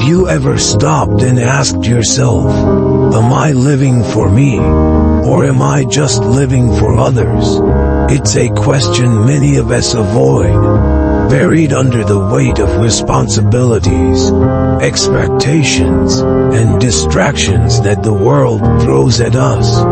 you ever stopped and asked yourself, am I living for me, or am I just living for others? It's a question many of us avoid, buried under the weight of responsibilities, expectations, and distractions that the world throws at us.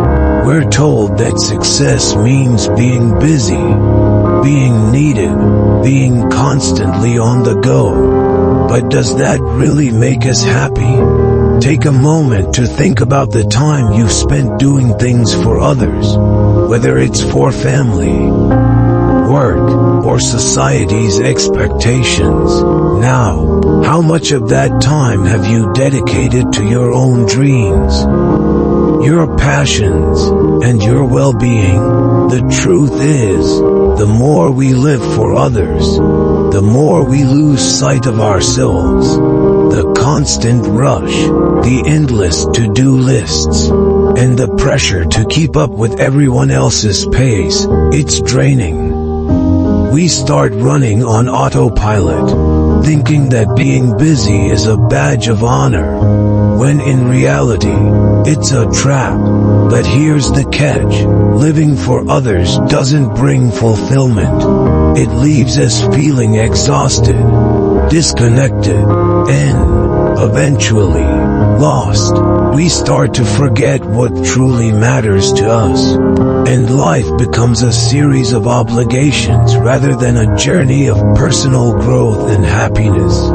We're told that success means being busy, being needed, being constantly on the go. But does that really make us happy? Take a moment to think about the time you've spent doing things for others, whether it's for family, work, or society's expectations. Now, how much of that time have you dedicated to your own dreams, your passions, and your well-being? The truth is, the more we live for others, the more we lose sight of ourselves. The constant rush, the endless to-do lists, and the pressure to keep up with everyone else's pace, it's draining. We start running on autopilot, thinking that being busy is a badge of honor, when in reality, it's a trap. But here's the catch: living for others doesn't bring fulfillment. It leaves us feeling exhausted, disconnected, and eventually lost. We start to forget what truly matters to us, and life becomes a series of obligations rather than a journey of personal growth and happiness.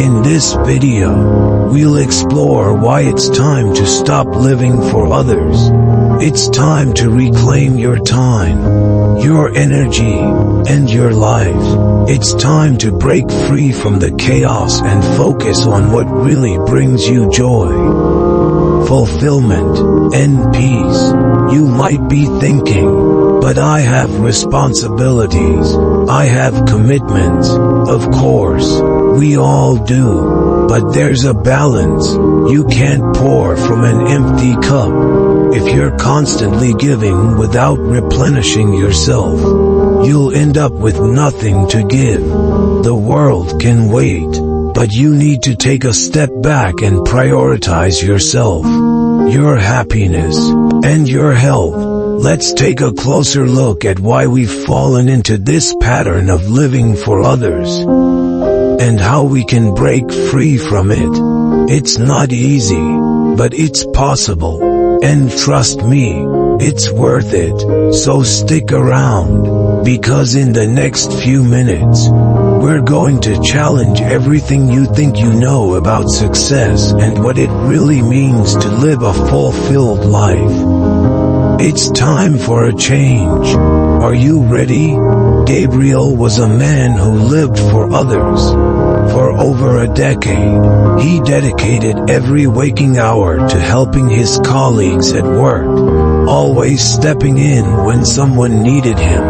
In this video, we'll explore why it's time to stop living for others. It's time to reclaim your time, your energy, and your life. It's time to break free from the chaos and focus on what really brings you joy, fulfillment, and peace. You might be thinking, but I have responsibilities, I have commitments. Of course, we all do. But there's a balance. You can't pour from an empty cup. If you're constantly giving without replenishing yourself, you'll end up with nothing to give. The world can wait, but you need to take a step back and prioritize yourself, your happiness, and your health. Let's take a closer look at why we've fallen into this pattern of living for others, and how we can break free from it. It's not easy, but it's possible. And trust me, it's worth it. So stick around, because in the next few minutes, we're going to challenge everything you think you know about success and what it really means to live a fulfilled life. It's time for a change. Are you ready? Gabriel was a man who lived for others. For over a decade, he dedicated every waking hour to helping his colleagues at work, always stepping in when someone needed him,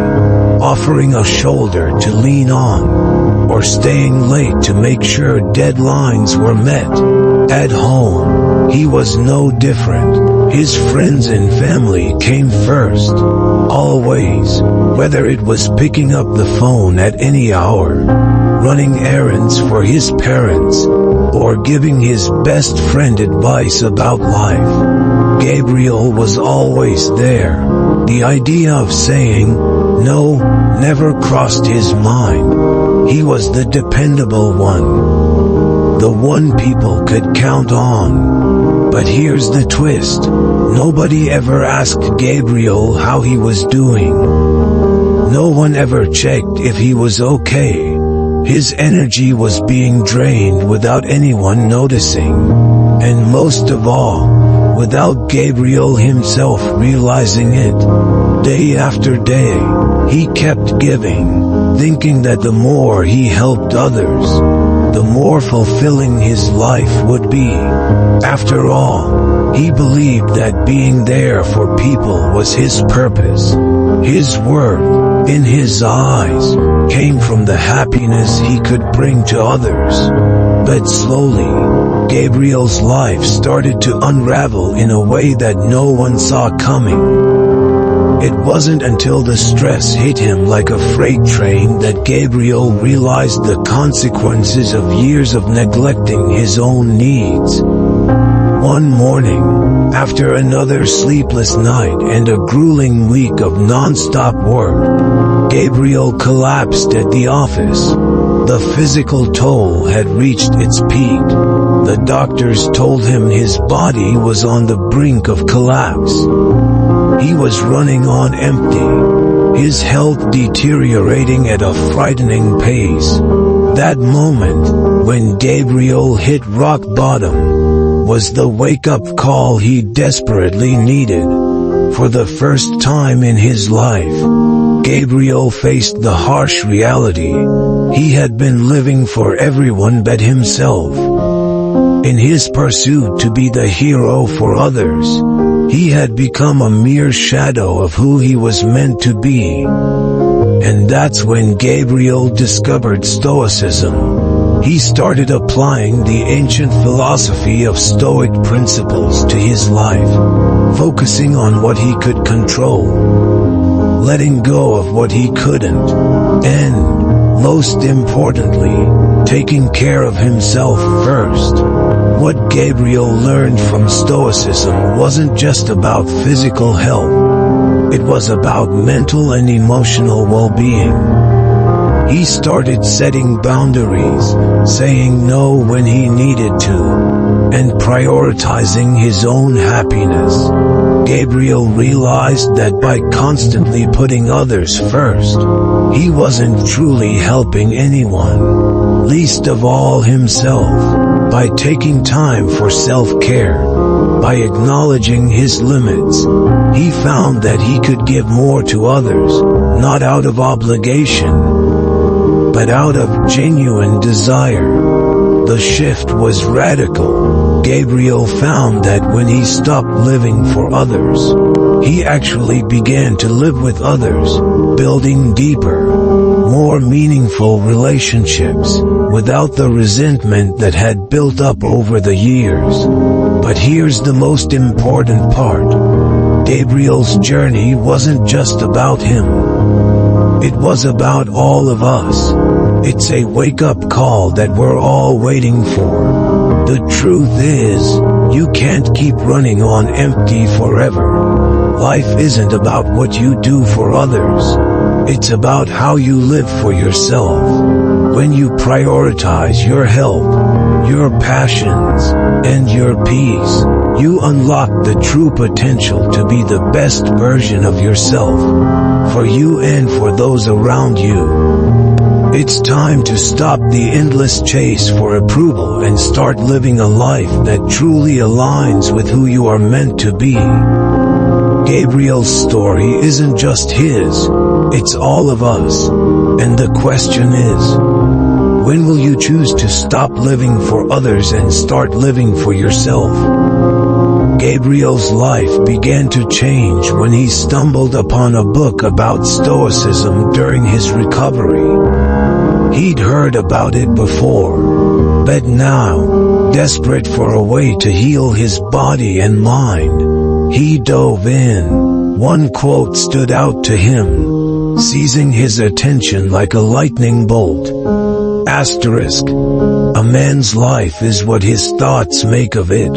offering a shoulder to lean on, or staying late to make sure deadlines were met. At home, he was no different. His friends and family came first, always, whether it was picking up the phone at any hour, running errands for his parents, or giving his best friend advice about life. Gabriel was always there. The idea of saying no never crossed his mind. He was the dependable one, the one people could count on. But here's the twist: nobody ever asked Gabriel how he was doing. No one ever checked if he was okay. His energy was being drained without anyone noticing. And most of all, without Gabriel himself realizing it. Day after day, he kept giving, thinking that the more he helped others, the more fulfilling his life would be. After all, he believed that being there for people was his purpose. His worth, in his eyes, came from the happiness he could bring to others. But slowly, Gabriel's life started to unravel in a way that no one saw coming. It wasn't until the stress hit him like a freight train that Gabriel realized the consequences of years of neglecting his own needs. One morning, after another sleepless night and a grueling week of non-stop work, Gabriel collapsed at the office. The physical toll had reached its peak. The doctors told him his body was on the brink of collapse. He was running on empty, his health deteriorating at a frightening pace. That moment, when Gabriel hit rock bottom, was the wake-up call he desperately needed. For the first time in his life, Gabriel faced the harsh reality. He had been living for everyone but himself. In his pursuit to be the hero for others, he had become a mere shadow of who he was meant to be. And that's when Gabriel discovered Stoicism. He started applying the ancient philosophy of Stoic principles to his life, focusing on what he could control, letting go of what he couldn't, and, most importantly, taking care of himself first. What Gabriel learned from Stoicism wasn't just about physical health. It was about mental and emotional well-being. He started setting boundaries, saying no when he needed to, and prioritizing his own happiness. Gabriel realized that by constantly putting others first, he wasn't truly helping anyone, least of all himself. By taking time for self-care, by acknowledging his limits, he found that he could give more to others, not out of obligation, but out of genuine desire. The shift was radical. Gabriel found that when he stopped living for others, he actually began to live with others, building deeper, more meaningful relationships, without the resentment that had built up over the years. But here's the most important part. Gabriel's journey wasn't just about him. It was about all of us. It's a wake-up call that we're all waiting for. The truth is, you can't keep running on empty forever. Life isn't about what you do for others. It's about how you live for yourself. When you prioritize your health, your passions, and your peace, you unlock the true potential to be the best version of yourself, for you and for those around you. It's time to stop the endless chase for approval and start living a life that truly aligns with who you are meant to be. Gabriel's story isn't just his, it's all of us. And the question is, when will you choose to stop living for others and start living for yourself? Gabriel's life began to change when he stumbled upon a book about Stoicism during his recovery. He'd heard about it before, but now, desperate for a way to heal his body and mind, he dove in. One quote stood out to him, seizing his attention like a lightning bolt. Asterisk. A man's life is what his thoughts make of it.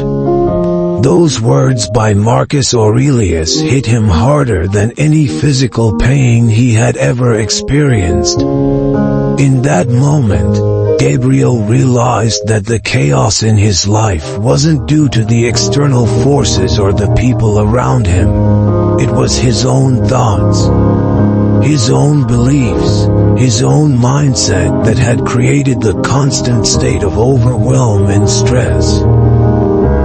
Those words by Marcus Aurelius hit him harder than any physical pain he had ever experienced. In that moment, Gabriel realized that the chaos in his life wasn't due to the external forces or the people around him. It was his own thoughts, his own beliefs, his own mindset that had created the constant state of overwhelm and stress.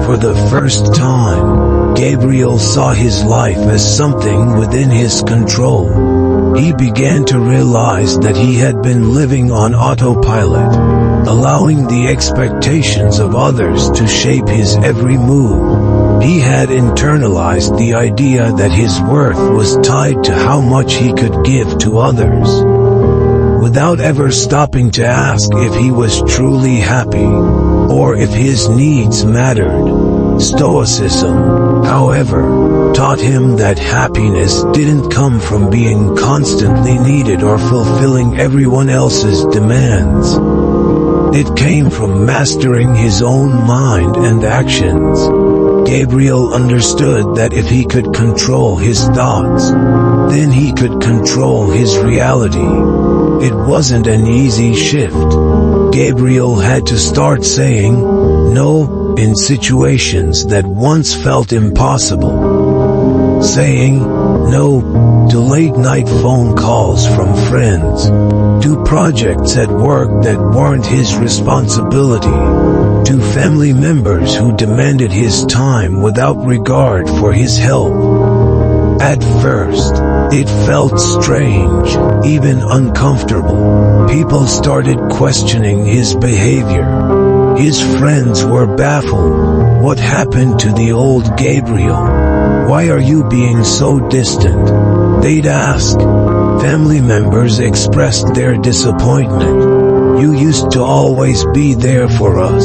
For the first time, Gabriel saw his life as something within his control. He began to realize that he had been living on autopilot, allowing the expectations of others to shape his every move. He had internalized the idea that his worth was tied to how much he could give to others, without ever stopping to ask if he was truly happy, or if his needs mattered. Stoicism, however, taught him that happiness didn't come from being constantly needed or fulfilling everyone else's demands. It came from mastering his own mind and actions. Gabriel understood that if he could control his thoughts, then he could control his reality. It wasn't an easy shift. Gabriel had to start saying no in situations that once felt impossible. Saying no to late-night phone calls from friends, to projects at work that weren't his responsibility, to family members who demanded his time without regard for his health. At first, it felt strange, even uncomfortable. People started questioning his behavior. His friends were baffled. What happened to the old Gabriel? Why are you being so distant? They'd ask. Family members expressed their disappointment. You used to always be there for us.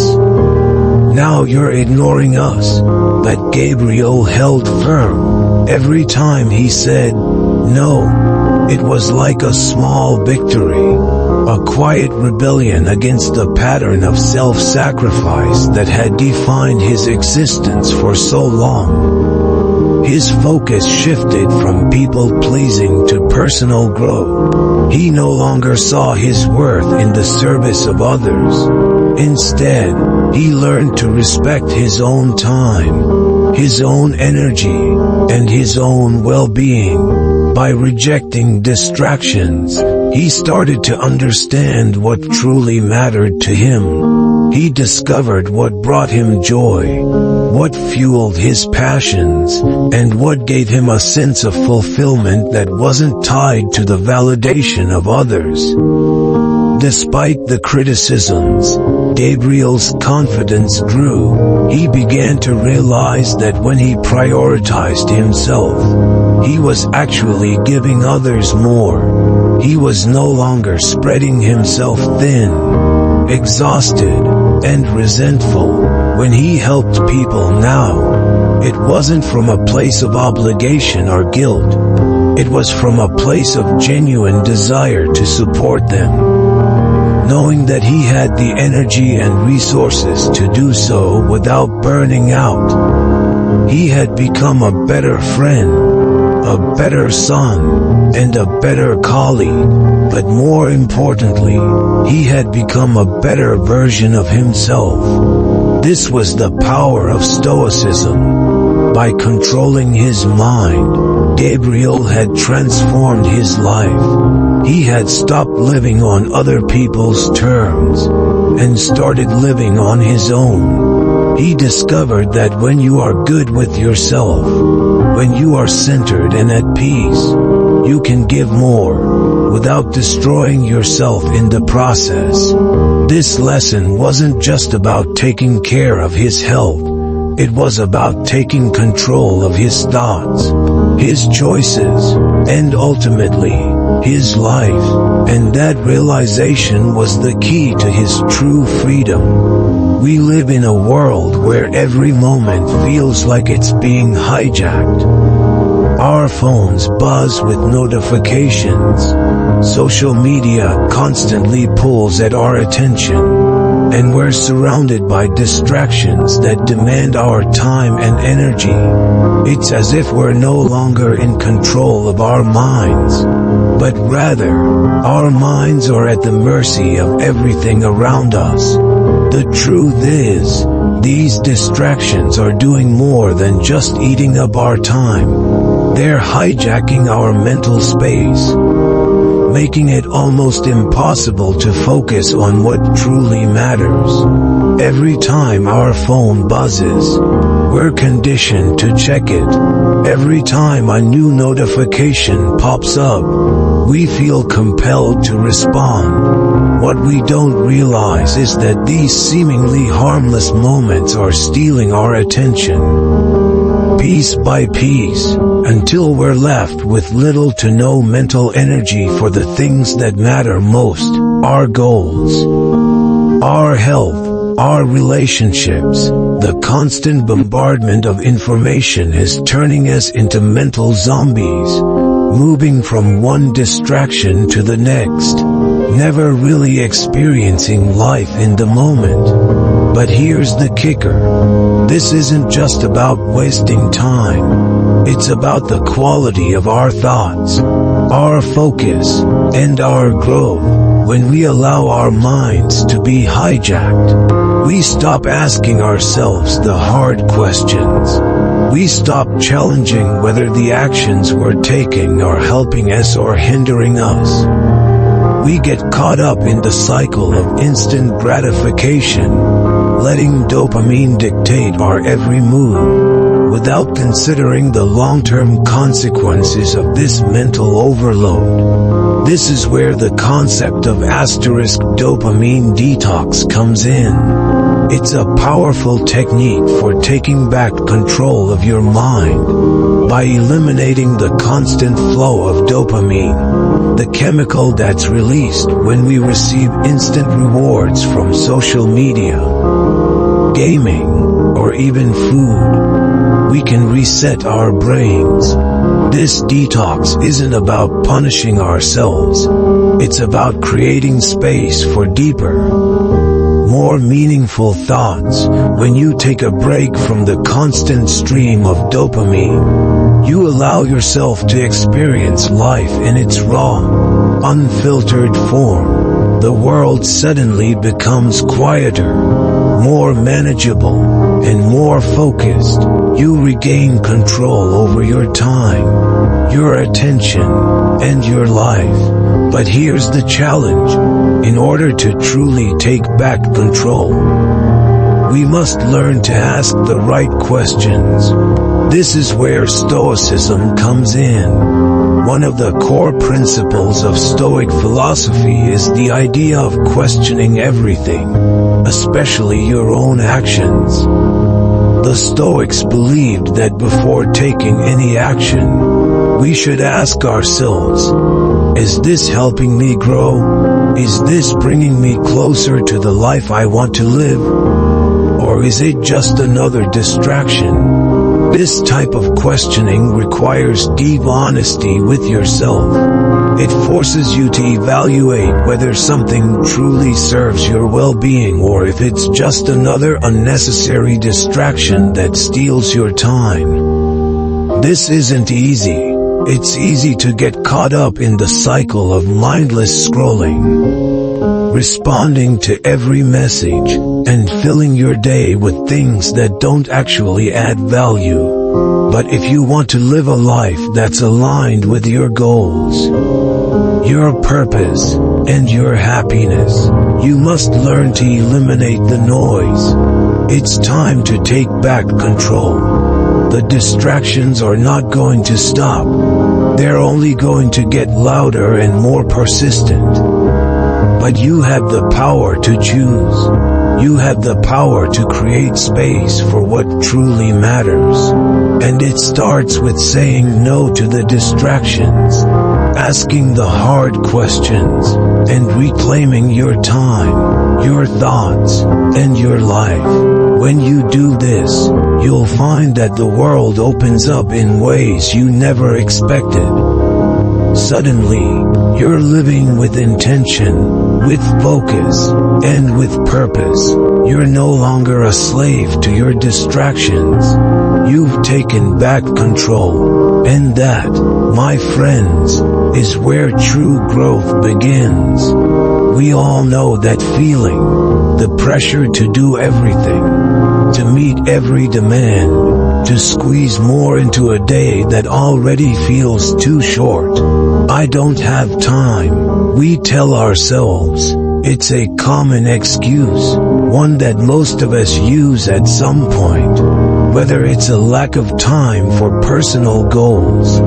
Now you're ignoring us. But Gabriel held firm. Every time he said no, it was like a small victory, a quiet rebellion against the pattern of self-sacrifice that had defined his existence for so long. His focus shifted from people-pleasing to personal growth. He no longer saw his worth in the service of others. Instead, he learned to respect his own time, his own energy, and his own well-being. By rejecting distractions, he started to understand what truly mattered to him. He discovered what brought him joy, what fueled his passions, and what gave him a sense of fulfillment that wasn't tied to the validation of others. Despite the criticisms, Gabriel's confidence grew. He began to realize that when he prioritized himself, he was actually giving others more. He was no longer spreading himself thin, exhausted, and resentful. When he helped people now, it wasn't from a place of obligation or guilt. It was from a place of genuine desire to support them. Knowing that he had the energy and resources to do so without burning out, he had become a better friend, a better son, and a better colleague. But more importantly, he had become a better version of himself. This was the power of Stoicism. By controlling his mind, Gabriel had transformed his life. He had stopped living on other people's terms and started living on his own. He discovered that when you are good with yourself, when you are centered and at peace, you can give more without destroying yourself in the process. This lesson wasn't just about taking care of his health. It was about taking control of his thoughts, his choices, and ultimately, his life. And that realization was the key to his true freedom. We live in a world where every moment feels like it's being hijacked. Our phones buzz with notifications. Social media constantly pulls at our attention. And we're surrounded by distractions that demand our time and energy. It's as if we're no longer in control of our minds, but rather, our minds are at the mercy of everything around us. The truth is, these distractions are doing more than just eating up our time. They're hijacking our mental space, making it almost impossible to focus on what truly matters. Every time our phone buzzes, we're conditioned to check it. Every time a new notification pops up, we feel compelled to respond. What we don't realize is that these seemingly harmless moments are stealing our attention, piece by piece, until we're left with little to no mental energy for the things that matter most: our goals, our health, our relationships, The constant bombardment of information is turning us into mental zombies, moving from one distraction to the next, never really experiencing life in the moment. But here's the kicker. This isn't just about wasting time. It's about the quality of our thoughts, our focus, and our growth. When we allow our minds to be hijacked, we stop asking ourselves the hard questions. We stop challenging whether the actions we're taking are helping us or hindering us. We get caught up in the cycle of instant gratification, letting dopamine dictate our every move, without considering the long-term consequences of this mental overload. This is where the concept of asterisk dopamine detox comes in. It's a powerful technique for taking back control of your mind by eliminating the constant flow of dopamine, the chemical that's released when we receive instant rewards from social media, gaming, or even food. We can reset our brains. This detox isn't about punishing ourselves. It's about creating space for deeper, more meaningful thoughts. When you take a break from the constant stream of dopamine, you allow yourself to experience life in its raw, unfiltered form. The world suddenly becomes quieter, more manageable, and more focused. You regain control over your time, your attention, and your life. But here's the challenge. In order to truly take back control, we must learn to ask the right questions. This is where Stoicism comes in. One of the core principles of Stoic philosophy is the idea of questioning everything, especially your own actions. The Stoics believed that before taking any action, we should ask ourselves, is this helping me grow? Is this bringing me closer to the life I want to live? Or is it just another distraction? This type of questioning requires deep honesty with yourself. It forces you to evaluate whether something truly serves your well-being or if it's just another unnecessary distraction that steals your time. This isn't easy. It's easy to get caught up in the cycle of mindless scrolling, responding to every message, and filling your day with things that don't actually add value. But if you want to live a life that's aligned with your goals, your purpose, and your happiness, you must learn to eliminate the noise. It's time to take back control. The distractions are not going to stop. They're only going to get louder and more persistent. But you have the power to choose. You have the power to create space for what truly matters. And it starts with saying no to the distractions, asking the hard questions, and reclaiming your time, your thoughts, and your life. When you do this, you'll find that the world opens up in ways you never expected. Suddenly, you're living with intention, with focus, and with purpose. You're no longer a slave to your distractions. You've taken back control. And that, my friends, is where true growth begins. We all know that feeling, the pressure to do everything, to meet every demand, to squeeze more into a day that already feels too short. I don't have time, we tell ourselves. It's a common excuse, one that most of us use at some point. Whether it's a lack of time for personal goals,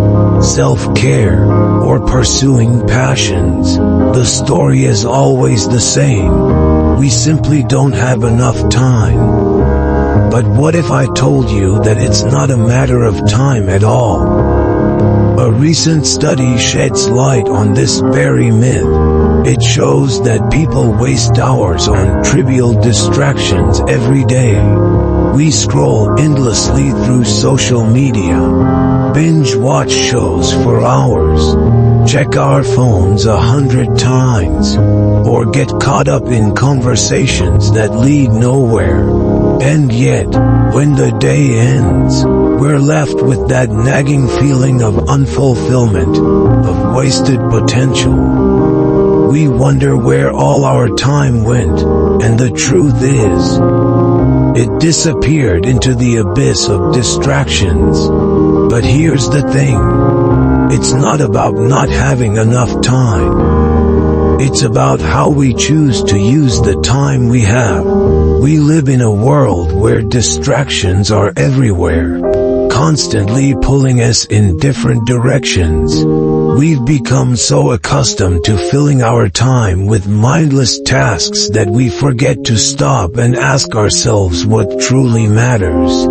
self-care, or pursuing passions, the story is always the same. We simply don't have enough time. But what if I told you that it's not a matter of time at all? A recent study sheds light on this very myth. It shows that people waste hours on trivial distractions every day. We scroll endlessly through social media, binge watch shows for hours, check our phones 100 times, or get caught up in conversations that lead nowhere. And yet, when the day ends, we're left with that nagging feeling of unfulfillment, of wasted potential. We wonder where all our time went, and the truth is, it disappeared into the abyss of distractions. But here's the thing. It's not about not having enough time. It's about how we choose to use the time we have. We live in a world where distractions are everywhere, constantly pulling us in different directions. We've become so accustomed to filling our time with mindless tasks that we forget to stop and ask ourselves what truly matters.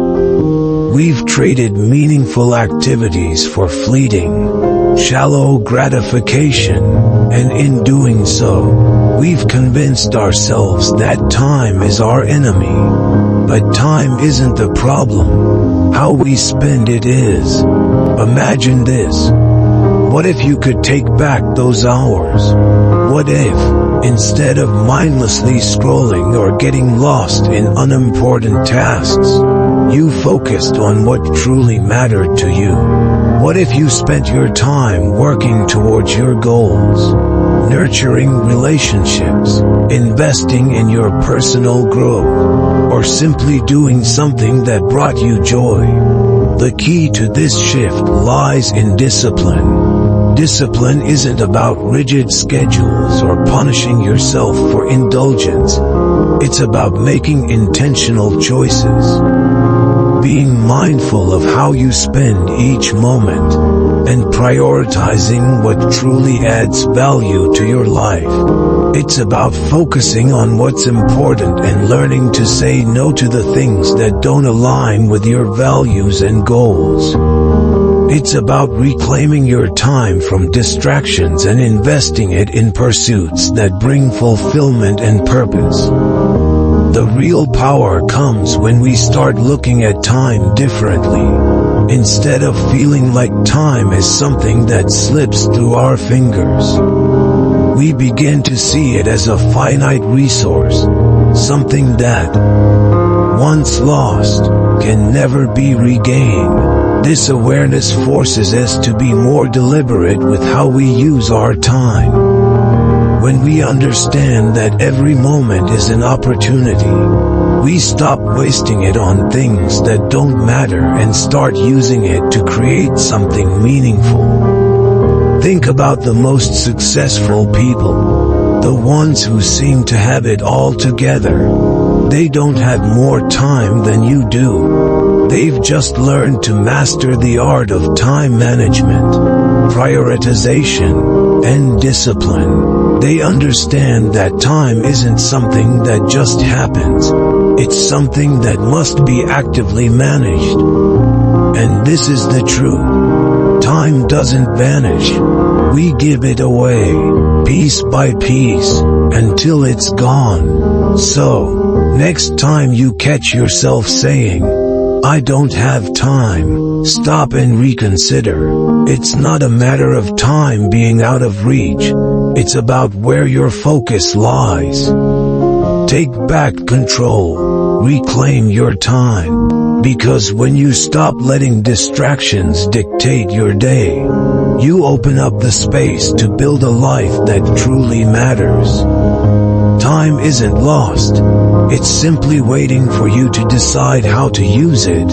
We've traded meaningful activities for fleeting, shallow gratification, and in doing so, we've convinced ourselves that time is our enemy. But time isn't the problem. How we spend it is. Imagine this. What if you could take back those hours? What if, instead of mindlessly scrolling or getting lost in unimportant tasks, you focused on what truly mattered to you? What if you spent your time working towards your goals, nurturing relationships, investing in your personal growth, or simply doing something that brought you joy? The key to this shift lies in discipline. Discipline isn't about rigid schedules or punishing yourself for indulgence. It's about making intentional choices, being mindful of how you spend each moment, and prioritizing what truly adds value to your life. It's about focusing on what's important and learning to say no to the things that don't align with your values and goals. It's about reclaiming your time from distractions and investing it in pursuits that bring fulfillment and purpose. The real power comes when we start looking at time differently. Instead of feeling like time is something that slips through our fingers, we begin to see it as a finite resource, something that, once lost, can never be regained. This awareness forces us to be more deliberate with how we use our time. When we understand that every moment is an opportunity, we stop wasting it on things that don't matter and start using it to create something meaningful. Think about the most successful people, the ones who seem to have it all together. They don't have more time than you do. They've just learned to master the art of time management, prioritization, and discipline. They understand that time isn't something that just happens. It's something that must be actively managed. And this is the truth. Time doesn't vanish. We give it away, piece by piece, until it's gone. So, next time you catch yourself saying, "I don't have time," stop and reconsider. It's not a matter of time being out of reach. It's about where your focus lies. Take back control. Reclaim your time. Because when you stop letting distractions dictate your day, you open up the space to build a life that truly matters. Time isn't lost. It's simply waiting for you to decide how to use it.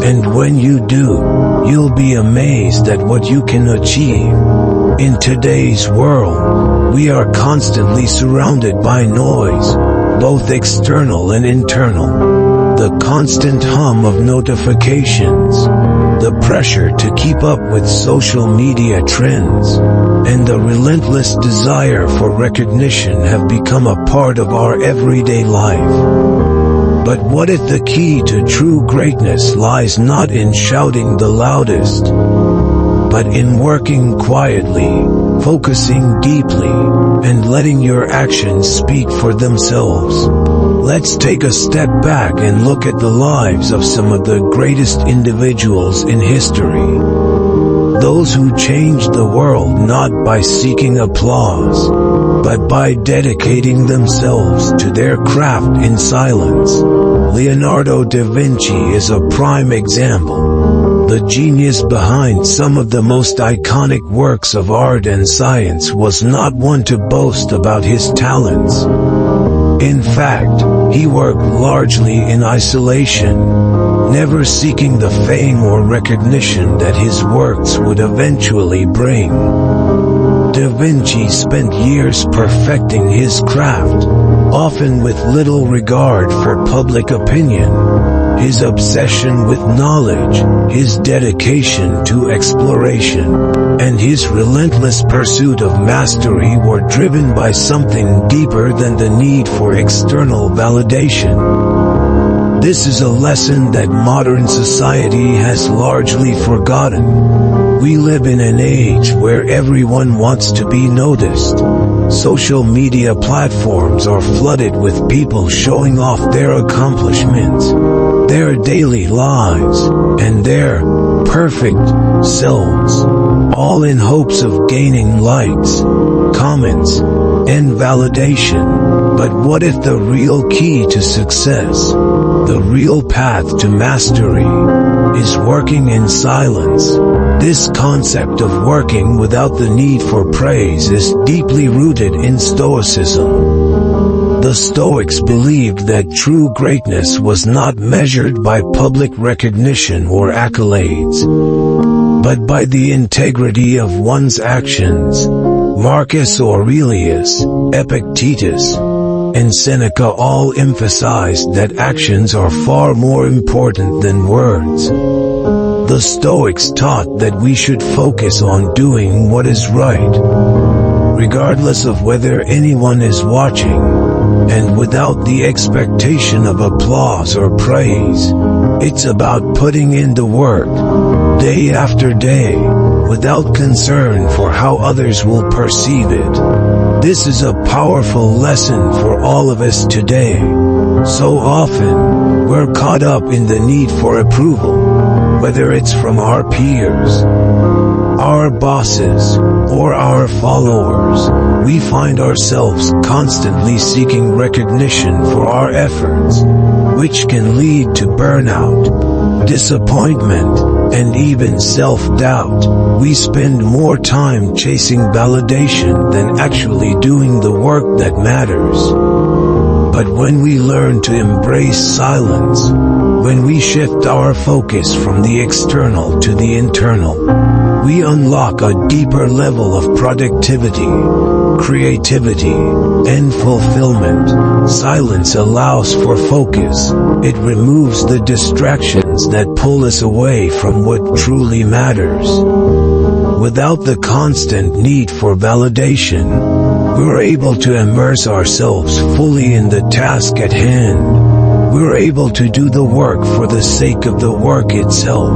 And when you do, you'll be amazed at what you can achieve. In today's world, we are constantly surrounded by noise, both external and internal. The constant hum of notifications, the pressure to keep up with social media trends, and the relentless desire for recognition have become a part of our everyday life. But what if the key to true greatness lies not in shouting the loudest, but in working quietly, focusing deeply, and letting your actions speak for themselves? Let's take a step back and look at the lives of some of the greatest individuals in history. Those who changed the world not by seeking applause, but by dedicating themselves to their craft in silence. Leonardo da Vinci is a prime example. The genius behind some of the most iconic works of art and science was not one to boast about his talents. In fact, he worked largely in isolation, never seeking the fame or recognition that his works would eventually bring. Da Vinci spent years perfecting his craft, often with little regard for public opinion. His obsession with knowledge, his dedication to exploration, and his relentless pursuit of mastery were driven by something deeper than the need for external validation. This is a lesson that modern society has largely forgotten. We live in an age where everyone wants to be noticed. Social media platforms are flooded with people showing off their accomplishments, their daily lives, and their perfect selves, all in hopes of gaining likes, comments, and validation. But what if the real key to success, the real path to mastery, is working in silence? This concept of working without the need for praise is deeply rooted in Stoicism. The Stoics believed that true greatness was not measured by public recognition or accolades, but by the integrity of one's actions. Marcus Aurelius, Epictetus, and Seneca all emphasized that actions are far more important than words. The Stoics taught that we should focus on doing what is right, regardless of whether anyone is watching, and without the expectation of applause or praise. It's about putting in the work, day after day, without concern for how others will perceive it. This is a powerful lesson for all of us today. So often, we're caught up in the need for approval, whether it's from our peers, our bosses, or our followers. We find ourselves constantly seeking recognition for our efforts, which can lead to burnout, disappointment, and even self-doubt. We spend more time chasing validation than actually doing the work that matters. But when we learn to embrace silence, when we shift our focus from the external to the internal, we unlock a deeper level of productivity, creativity, and fulfillment. Silence allows for focus. It removes the distractions that pull us away from what truly matters. Without the constant need for validation, we're able to immerse ourselves fully in the task at hand. We're able to do the work for the sake of the work itself,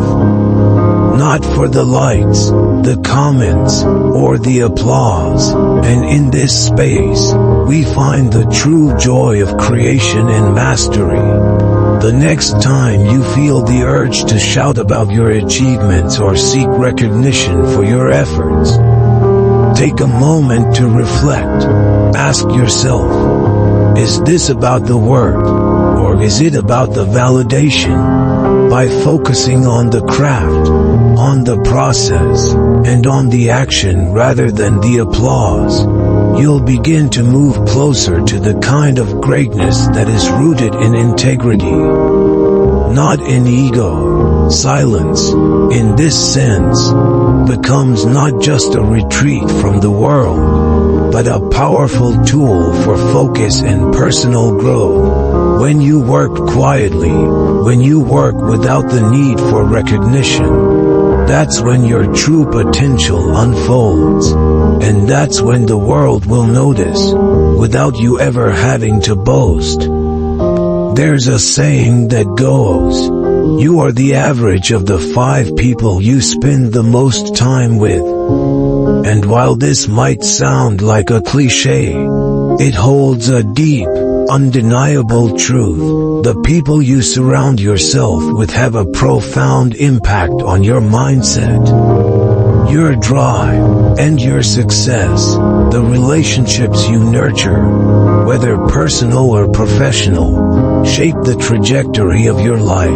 not for the likes, the comments, or the applause. And in this space, we find the true joy of creation and mastery. The next time you feel the urge to shout about your achievements or seek recognition for your efforts, take a moment to reflect. Ask yourself, is this about the work, or is it about the validation? By focusing on the craft, on the process, and on the action rather than the applause, you'll begin to move closer to the kind of greatness that is rooted in integrity, not in ego. Silence, in this sense, becomes not just a retreat from the world, but a powerful tool for focus and personal growth. When you work quietly, when you work without the need for recognition, that's when your true potential unfolds. And that's when the world will notice, without you ever having to boast. There's a saying that goes, you are the average of the 5 people you spend the most time with. And while this might sound like a cliché, it holds a deep, undeniable truth. The people you surround yourself with have a profound impact on your mindset, your drive, and your success. The relationships you nurture, whether personal or professional, shape the trajectory of your life.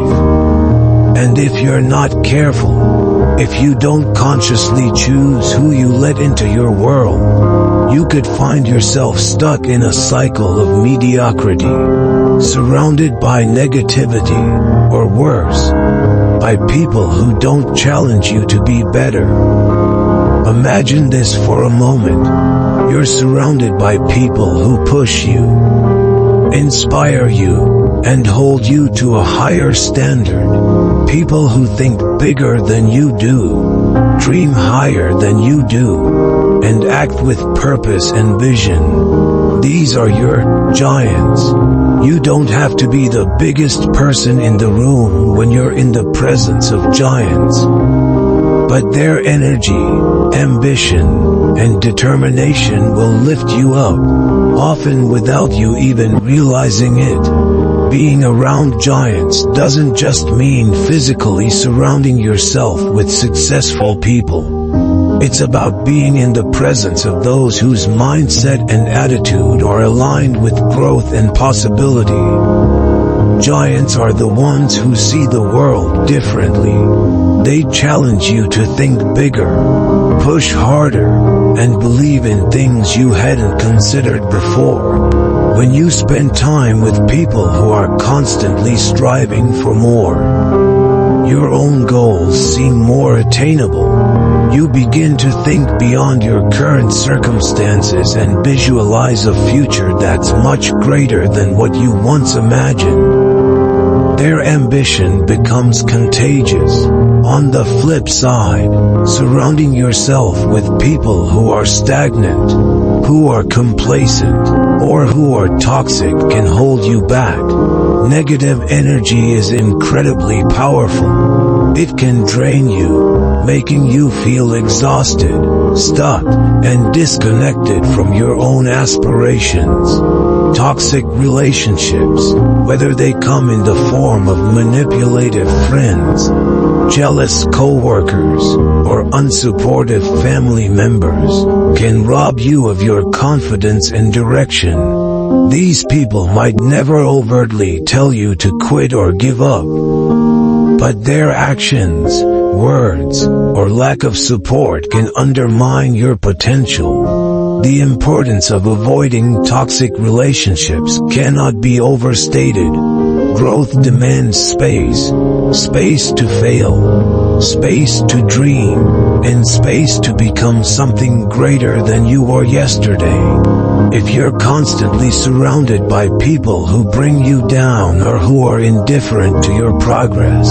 And if you're not careful, if you don't consciously choose who you let into your world, you could find yourself stuck in a cycle of mediocrity, surrounded by negativity, or worse, by people who don't challenge you to be better. Imagine this for a moment. You're surrounded by people who push you, inspire you, and hold you to a higher standard. People who think bigger than you do, dream higher than you do, and act with purpose and vision. These are your giants. You don't have to be the biggest person in the room when you're in the presence of giants. But their energy, ambition, and determination will lift you up, often without you even realizing it. Being around giants doesn't just mean physically surrounding yourself with successful people. It's about being in the presence of those whose mindset and attitude are aligned with growth and possibility. Giants are the ones who see the world differently. They challenge you to think bigger, push harder, and believe in things you hadn't considered before. When you spend time with people who are constantly striving for more, your own goals seem more attainable. You begin to think beyond your current circumstances and visualize a future that's much greater than what you once imagined. Their ambition becomes contagious. On the flip side, surrounding yourself with people who are stagnant, who are complacent, or who are toxic can hold you back. Negative energy is incredibly powerful. It can drain you, making you feel exhausted, stuck, and disconnected from your own aspirations. Toxic relationships, whether they come in the form of manipulative friends, jealous co-workers, or unsupportive family members, can rob you of your confidence and direction. These people might never overtly tell you to quit or give up, but their actions, words, or lack of support can undermine your potential. The importance of avoiding toxic relationships cannot be overstated. Growth demands space, space to fail, space to dream, and space to become something greater than you were yesterday. If you're constantly surrounded by people who bring you down or who are indifferent to your progress,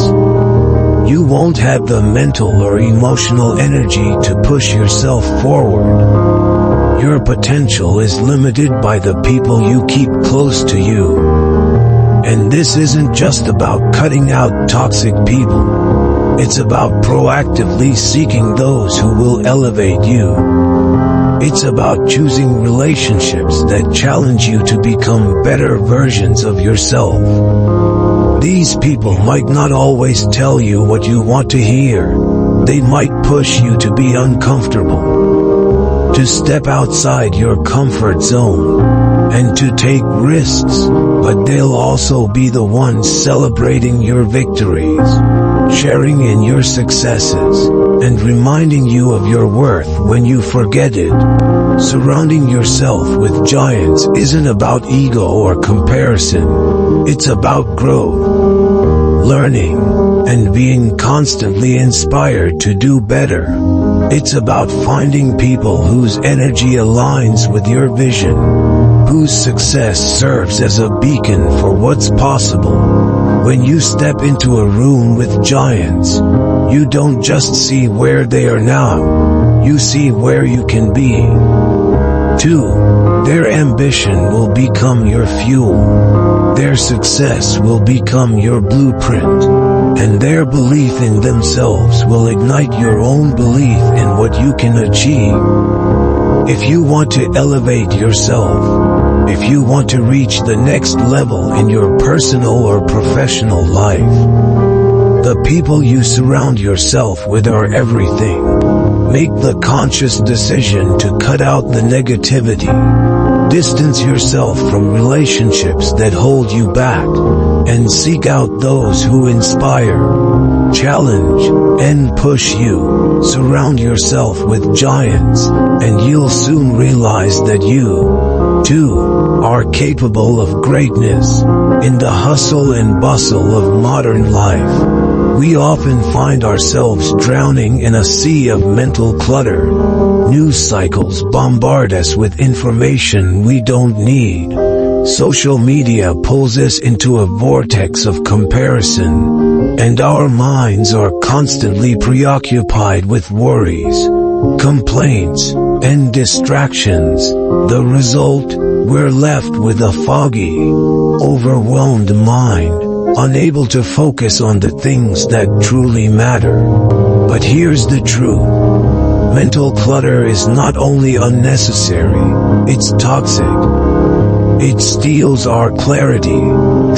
you won't have the mental or emotional energy to push yourself forward. Your potential is limited by the people you keep close to you. And this isn't just about cutting out toxic people. It's about proactively seeking those who will elevate you. It's about choosing relationships that challenge you to become better versions of yourself. These people might not always tell you what you want to hear. They might push you to be uncomfortable, to step outside your comfort zone, and to take risks, but they'll also be the ones celebrating your victories, sharing in your successes, and reminding you of your worth when you forget it. Surrounding yourself with giants isn't about ego or comparison. It's about growth, learning, and being constantly inspired to do better. It's about finding people whose energy aligns with your vision, whose success serves as a beacon for what's possible. When you step into a room with giants, you don't just see where they are now, you see where you can be. 2. Their ambition will become your fuel. Their success will become your blueprint. And their belief in themselves will ignite your own belief in what you can achieve. If you want to elevate yourself, if you want to reach the next level in your personal or professional life. The people you surround yourself with are everything. Make the conscious decision to cut out the negativity. Distance yourself from relationships that hold you back, and seek out those who inspire, challenge, and push you. Surround yourself with giants, and you'll soon realize that you, too, are capable of greatness. In the hustle and bustle of modern life, we often find ourselves drowning in a sea of mental clutter. News cycles bombard us with information we don't need. Social media pulls us into a vortex of comparison, and our minds are constantly preoccupied with worries, complaints, and distractions. The result, we're left with a foggy, overwhelmed mind, unable to focus on the things that truly matter. But here's the truth. Mental clutter is not only unnecessary, it's toxic. It steals our clarity,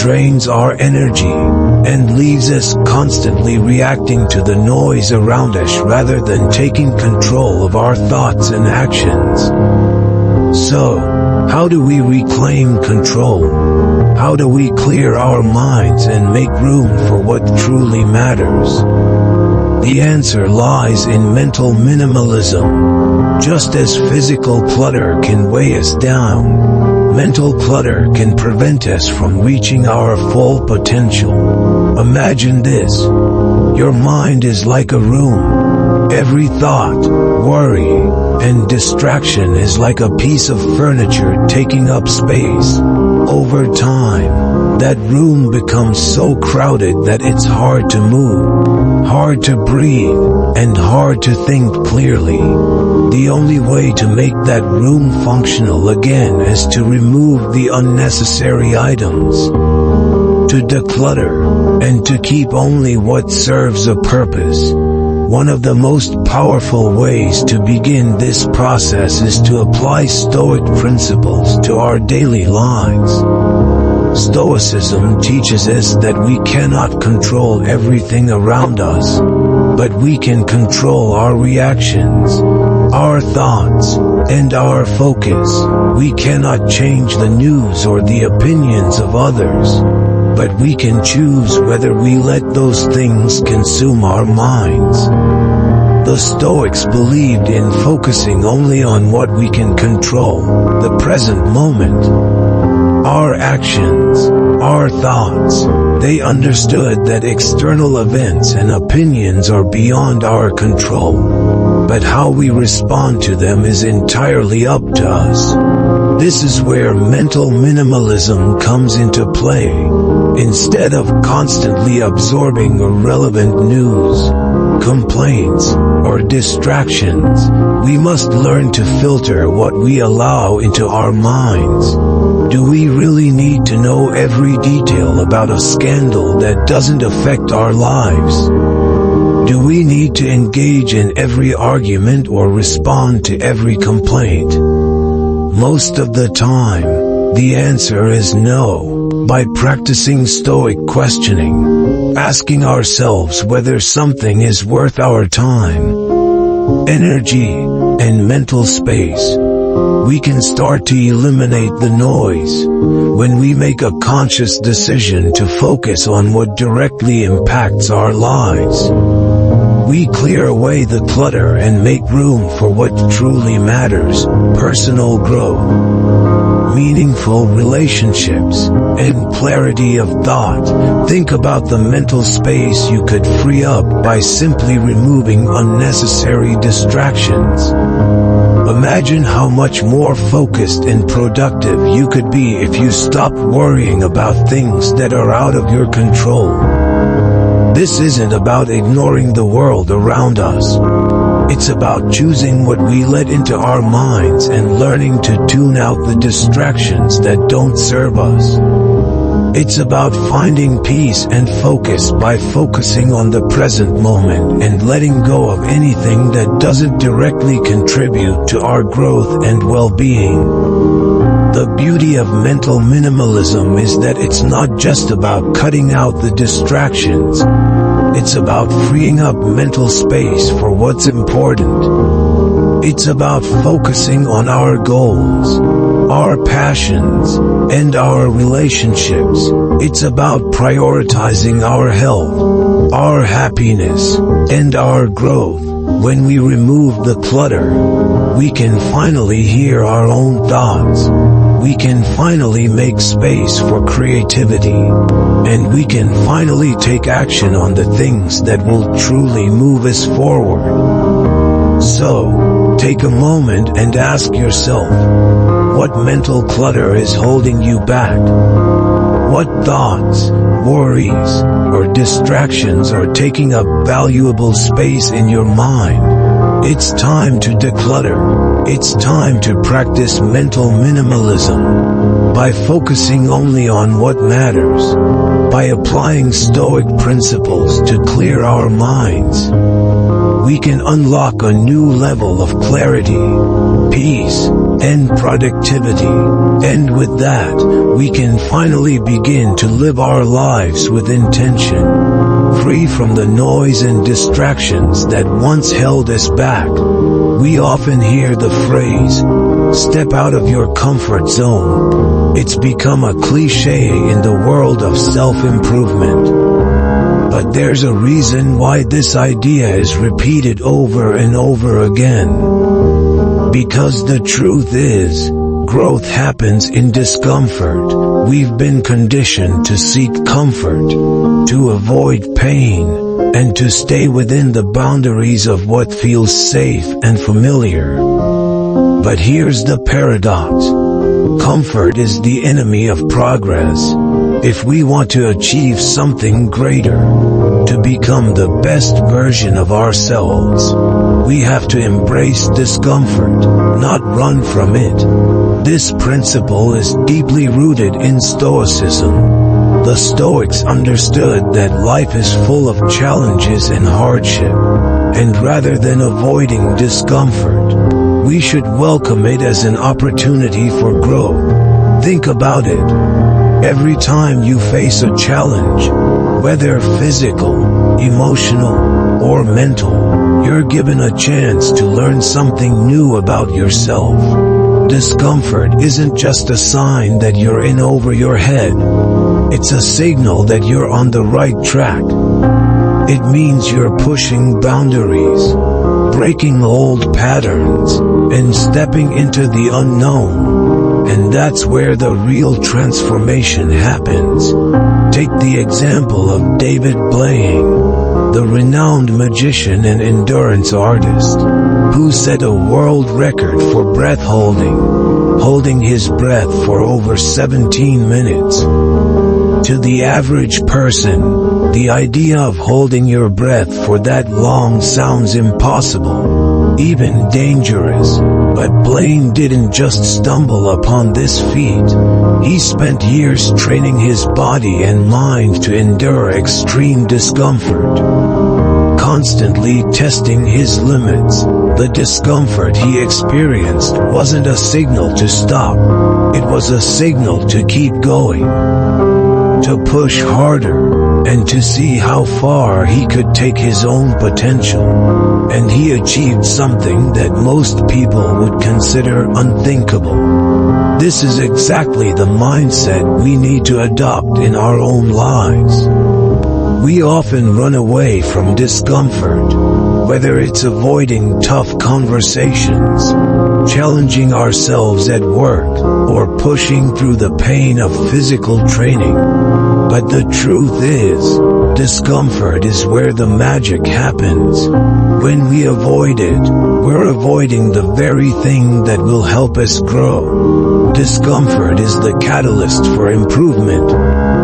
drains our energy, and leaves us constantly reacting to the noise around us rather than taking control of our thoughts and actions. So, how do we reclaim control? How do we clear our minds and make room for what truly matters? The answer lies in mental minimalism. Just as physical clutter can weigh us down, mental clutter can prevent us from reaching our full potential. Imagine this. Your mind is like a room. Every thought, worry, and distraction is like a piece of furniture taking up space. Over time, that room becomes so crowded that it's hard to move, hard to breathe, and hard to think clearly. The only way to make that room functional again is to remove the unnecessary items, to declutter, and to keep only what serves a purpose. One of the most powerful ways to begin this process is to apply Stoic principles to our daily lives. Stoicism teaches us that we cannot control everything around us, but we can control our reactions, our thoughts, and our focus. We cannot change the news or the opinions of others, but we can choose whether we let those things consume our minds. The Stoics believed in focusing only on what we can control, the present moment. Our actions, our thoughts. They understood that external events and opinions are beyond our control, but how we respond to them is entirely up to us. This is where mental minimalism comes into play. Instead of constantly absorbing irrelevant news, complaints, or distractions, we must learn to filter what we allow into our minds. Do we really need to know every detail about a scandal that doesn't affect our lives? Do we need to engage in every argument or respond to every complaint? Most of the time, the answer is no. By practicing Stoic questioning, asking ourselves whether something is worth our time, energy, and mental space, we can start to eliminate the noise. When we make a conscious decision to focus on what directly impacts our lives, we clear away the clutter and make room for what truly matters: personal growth, meaningful relationships, and clarity of thought. Think about the mental space you could free up by simply removing unnecessary distractions. Imagine how much more focused and productive you could be if you stopped worrying about things that are out of your control. This isn't about ignoring the world around us. It's about choosing what we let into our minds and learning to tune out the distractions that don't serve us. It's about finding peace and focus by focusing on the present moment and letting go of anything that doesn't directly contribute to our growth and well-being. The beauty of mental minimalism is that it's not just about cutting out the distractions. It's about freeing up mental space for what's important. It's about focusing on our goals, our passions, and our relationships. It's about prioritizing our health, our happiness, and our growth. When we remove the clutter, we can finally hear our own thoughts. We can finally make space for creativity. And we can finally take action on the things that will truly move us forward. So, take a moment and ask yourself, what mental clutter is holding you back? What thoughts, worries, or distractions are taking up valuable space in your mind? It's time to declutter. It's time to practice mental minimalism. By focusing only on what matters, by applying Stoic principles to clear our minds, we can unlock a new level of clarity, peace, and productivity. And with that, we can finally begin to live our lives with intention, free from the noise and distractions that once held us back. We often hear the phrase, "Step out of your comfort zone." It's become a cliché in the world of self-improvement. But there's a reason why this idea is repeated over and over again. Because the truth is, growth happens in discomfort. We've been conditioned to seek comfort, to avoid pain, and to stay within the boundaries of what feels safe and familiar. But here's the paradox. Comfort is the enemy of progress. If we want to achieve something greater, to become the best version of ourselves, we have to embrace discomfort, not run from it. This principle is deeply rooted in Stoicism. The Stoics understood that life is full of challenges and hardship, and rather than avoiding discomfort, we should welcome it as an opportunity for growth. Think about it. Every time you face a challenge, whether physical, emotional, or mental, you're given a chance to learn something new about yourself. Discomfort isn't just a sign that you're in over your head. It's a signal that you're on the right track. It means you're pushing boundaries, breaking old patterns, and stepping into the unknown. And that's where the real transformation happens. Take the example of David Blaine, the renowned magician and endurance artist, who set a world record for breath holding his breath for over 17 minutes. To the average person, the idea of holding your breath for that long sounds impossible, even dangerous. But Blaine didn't just stumble upon this feat. He spent years training his body and mind to endure extreme discomfort, constantly testing his limits. The discomfort he experienced wasn't a signal to stop. It was a signal to keep going, to push harder, and to see how far he could take his own potential. And he achieved something that most people would consider unthinkable. This is exactly the mindset we need to adopt in our own lives. We often run away from discomfort, whether it's avoiding tough conversations, challenging ourselves at work, or pushing through the pain of physical training. But the truth is, discomfort is where the magic happens. When we avoid it, we're avoiding the very thing that will help us grow. Discomfort is the catalyst for improvement.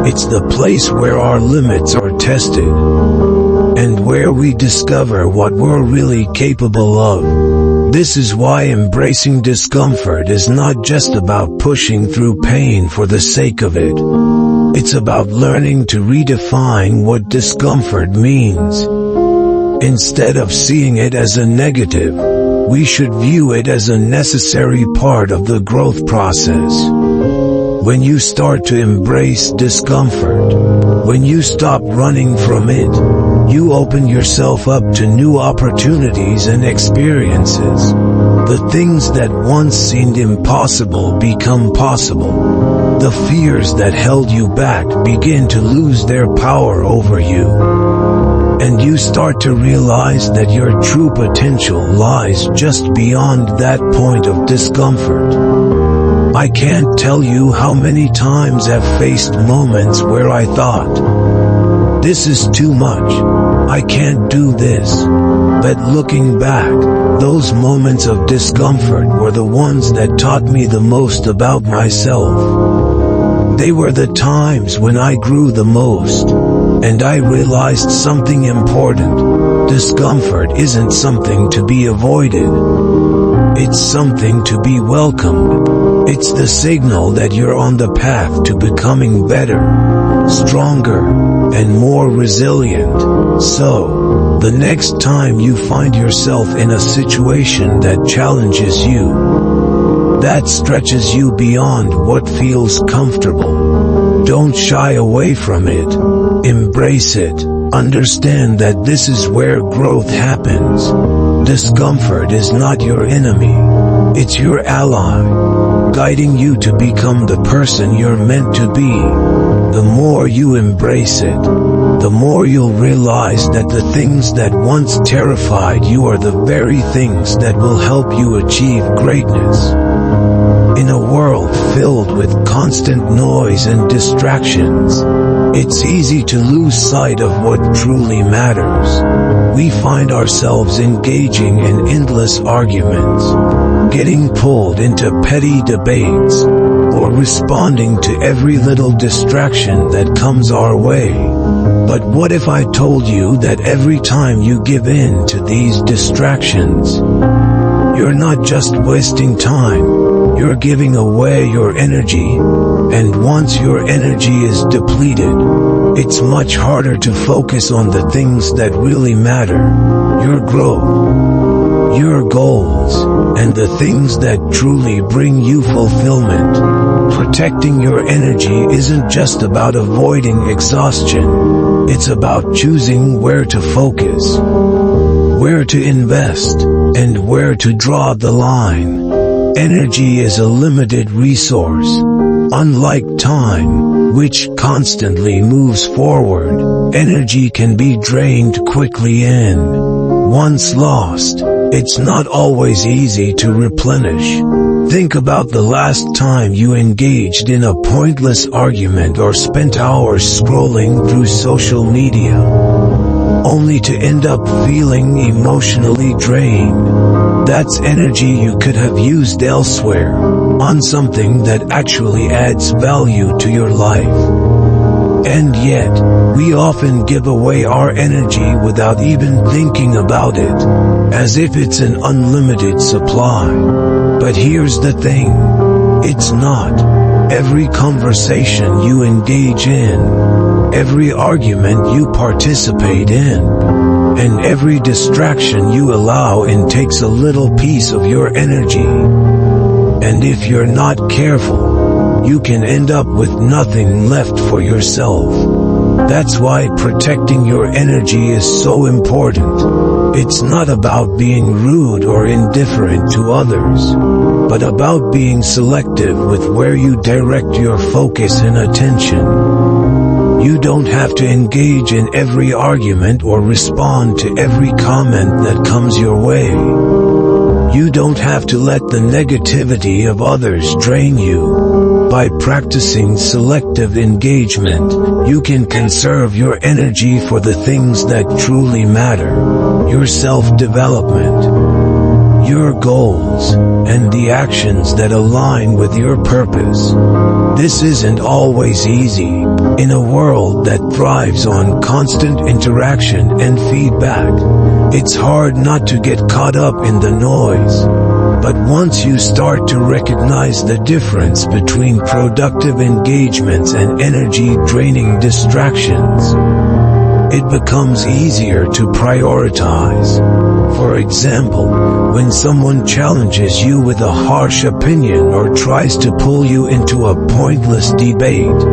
It's the place where our limits are tested, and where we discover what we're really capable of. This is why embracing discomfort is not just about pushing through pain for the sake of it. It's about learning to redefine what discomfort means. Instead of seeing it as a negative, We should view it as a necessary part of the growth process. When you start to embrace discomfort, when you stop running from it, you open yourself up to new opportunities and experiences. The things that once seemed impossible become possible. The fears that held you back begin to lose their power over you. And you start to realize that your true potential lies just beyond that point of discomfort. I can't tell you how many times I've faced moments where I thought, this is too much, I can't do this. But looking back, those moments of discomfort were the ones that taught me the most about myself. They were the times when I grew the most, and I realized something important. Discomfort isn't something to be avoided. It's something to be welcomed. It's the signal that you're on the path to becoming better, stronger, and more resilient. So, the next time you find yourself in a situation that challenges you, that stretches you beyond what feels comfortable, don't shy away from it. Embrace it. Understand that this is where growth happens. Discomfort is not your enemy. It's your ally, guiding you to become the person you're meant to be. The more you embrace it, the more you'll realize that the things that once terrified you are the very things that will help you achieve greatness. In a world filled with constant noise and distractions, it's easy to lose sight of what truly matters. We find ourselves engaging in endless arguments, getting pulled into petty debates, or responding to every little distraction that comes our way. But what if I told you that every time you give in to these distractions, you're not just wasting time, you're giving away your energy, and once your energy is depleted, it's much harder to focus on the things that really matter, your growth, your goals, and the things that truly bring you fulfillment. Protecting your energy isn't just about avoiding exhaustion, it's about choosing where to focus, where to invest, and where to draw the line. Energy is a limited resource. Unlike time, which constantly moves forward, energy can be drained quickly and, once lost, it's not always easy to replenish. Think about the last time you engaged in a pointless argument or spent hours scrolling through social media, only to end up feeling emotionally drained. That's energy you could have used elsewhere, on something that actually adds value to your life. And yet, we often give away our energy without even thinking about it, as if it's an unlimited supply. But here's the thing, it's not. Every conversation you engage in, every argument you participate in, and every distraction you allow in takes a little piece of your energy. And if you're not careful, you can end up with nothing left for yourself. That's why protecting your energy is so important. It's not about being rude or indifferent to others, but about being selective with where you direct your focus and attention. You don't have to engage in every argument or respond to every comment that comes your way. You don't have to let the negativity of others drain you. By practicing selective engagement, you can conserve your energy for the things that truly matter, your self-development, your goals, and the actions that align with your purpose. This isn't always easy. In a world that thrives on constant interaction and feedback, it's hard not to get caught up in the noise. But once you start to recognize the difference between productive engagements and energy-draining distractions, it becomes easier to prioritize. For example, when someone challenges you with a harsh opinion or tries to pull you into a pointless debate,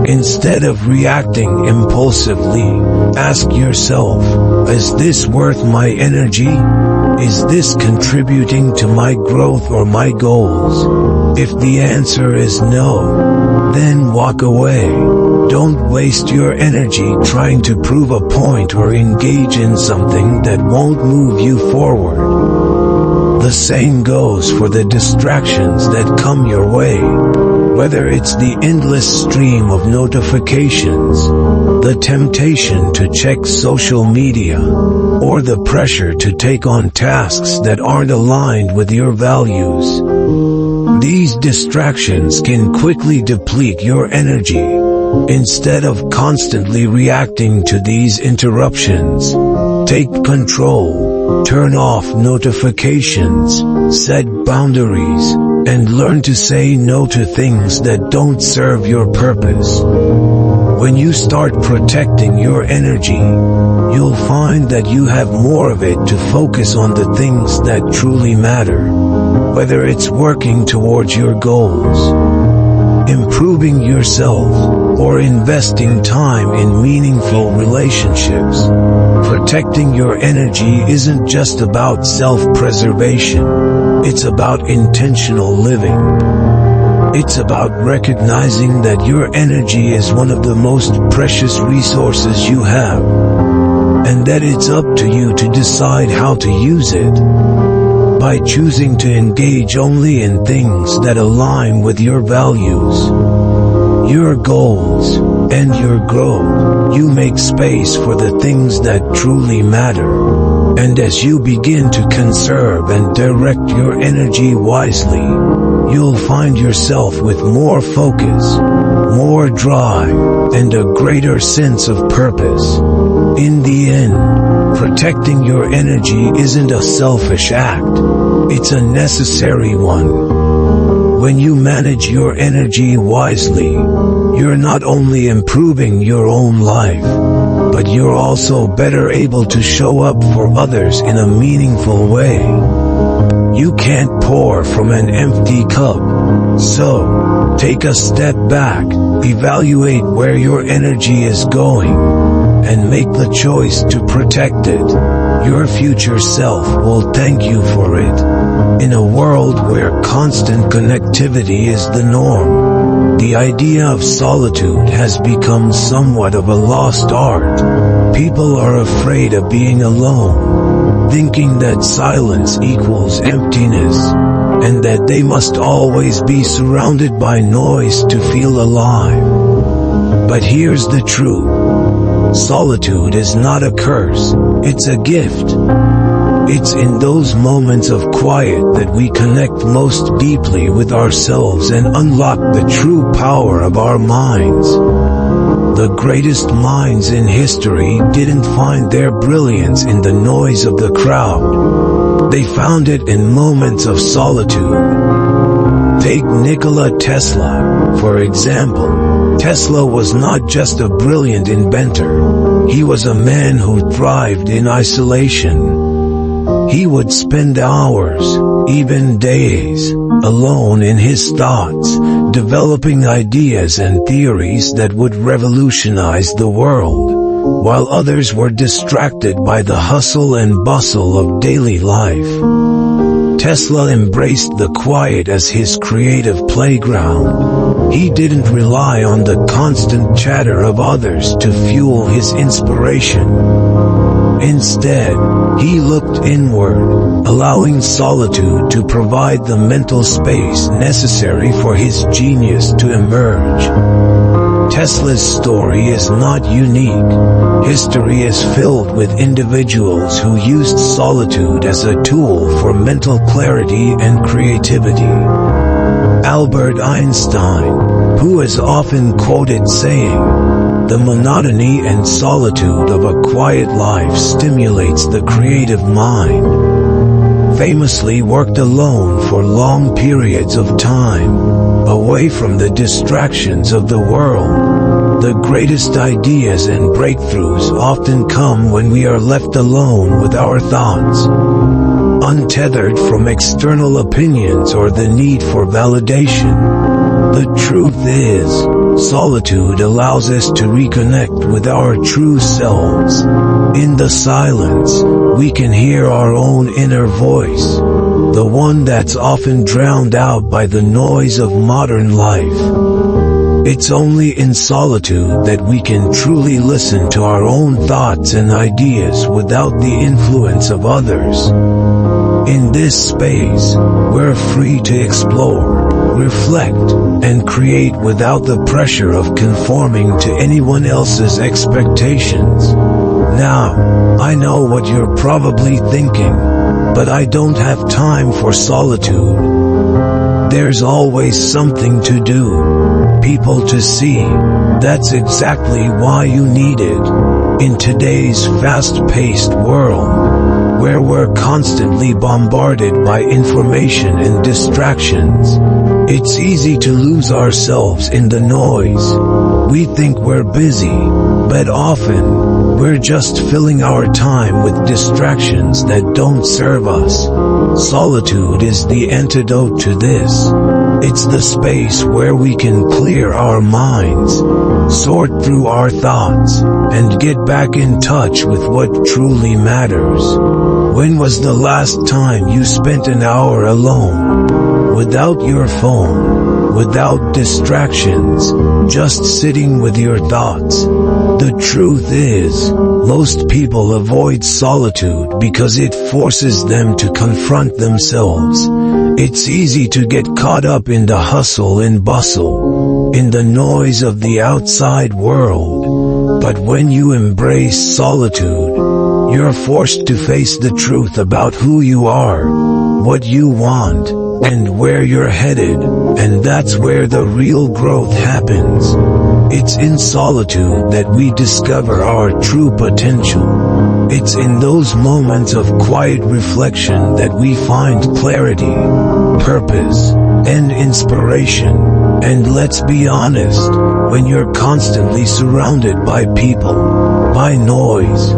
instead of reacting impulsively, ask yourself, is this worth my energy? Is this contributing to my growth or my goals? If the answer is no, then walk away. Don't waste your energy trying to prove a point or engage in something that won't move you forward. The same goes for the distractions that come your way. Whether it's the endless stream of notifications, the temptation to check social media, or the pressure to take on tasks that aren't aligned with your values. These distractions can quickly deplete your energy. Instead of constantly reacting to these interruptions, take control, turn off notifications, set boundaries, and learn to say no to things that don't serve your purpose. When you start protecting your energy, you'll find that you have more of it to focus on the things that truly matter, whether it's working towards your goals, improving yourself, or investing time in meaningful relationships. Protecting your energy isn't just about self-preservation, it's about intentional living. It's about recognizing that your energy is one of the most precious resources you have, and that it's up to you to decide how to use it. By choosing to engage only in things that align with your values, your goals, and your growth, you make space for the things that truly matter. And as you begin to conserve and direct your energy wisely, you'll find yourself with more focus, more drive, and a greater sense of purpose. In the end, protecting your energy isn't a selfish act, it's a necessary one. When you manage your energy wisely, you're not only improving your own life, but you're also better able to show up for others in a meaningful way. You can't pour from an empty cup, so take a step back, evaluate where your energy is going, and make the choice to protect it. Your future self will thank you for it. In a world where constant connectivity is the norm, the idea of solitude has become somewhat of a lost art. People are afraid of being alone, thinking that silence equals emptiness, and that they must always be surrounded by noise to feel alive. But here's the truth. Solitude is not a curse, it's a gift. It's in those moments of quiet that we connect most deeply with ourselves and unlock the true power of our minds. The greatest minds in history didn't find their brilliance in the noise of the crowd. They found it in moments of solitude. Take Nikola Tesla, for example. Tesla was not just a brilliant inventor. He was a man who thrived in isolation. He would spend hours, even days, alone in his thoughts, developing ideas and theories that would revolutionize the world, while others were distracted by the hustle and bustle of daily life. Tesla embraced the quiet as his creative playground. He didn't rely on the constant chatter of others to fuel his inspiration. Instead, he looked inward, allowing solitude to provide the mental space necessary for his genius to emerge. Tesla's story is not unique. History is filled with individuals who used solitude as a tool for mental clarity and creativity. Albert Einstein, who is often quoted saying, "The monotony and solitude of a quiet life stimulates the creative mind," famously worked alone for long periods of time, away from the distractions of the world. The greatest ideas and breakthroughs often come when we are left alone with our thoughts, untethered from external opinions or the need for validation. The truth is, solitude allows us to reconnect with our true selves. In the silence, we can hear our own inner voice, the one that's often drowned out by the noise of modern life. It's only in solitude that we can truly listen to our own thoughts and ideas without the influence of others. In this space, we're free to explore, reflect, and create without the pressure of conforming to anyone else's expectations. Now, I know what you're probably thinking, but I don't have time for solitude. There's always something to do, people to see. That's exactly why you need it. In today's fast-paced world, where we're constantly bombarded by information and distractions, it's easy to lose ourselves in the noise. We think we're busy, but often, we're just filling our time with distractions that don't serve us. Solitude is the antidote to this. It's the space where we can clear our minds, sort through our thoughts, and get back in touch with what truly matters. When was the last time you spent an hour alone, without your phone, without distractions, just sitting with your thoughts? The truth is, most people avoid solitude because it forces them to confront themselves. It's easy to get caught up in the hustle and bustle, in the noise of the outside world. But when you embrace solitude, you're forced to face the truth about who you are, what you want, and where you're headed, and that's where the real growth happens. It's in solitude that we discover our true potential. It's in those moments of quiet reflection that we find clarity, purpose, and inspiration. And let's be honest, when you're constantly surrounded by people, by noise,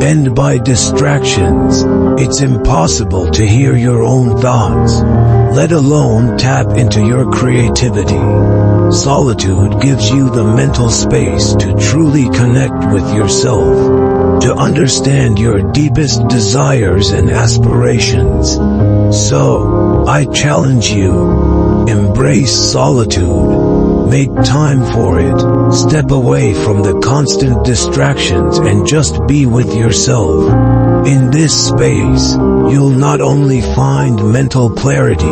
and by distractions, it's impossible to hear your own thoughts, let alone tap into your creativity. Solitude gives you the mental space to truly connect with yourself, to understand your deepest desires and aspirations. So, I challenge you, embrace solitude. Make time for it. Step away from the constant distractions and just be with yourself. In this space, you'll not only find mental clarity,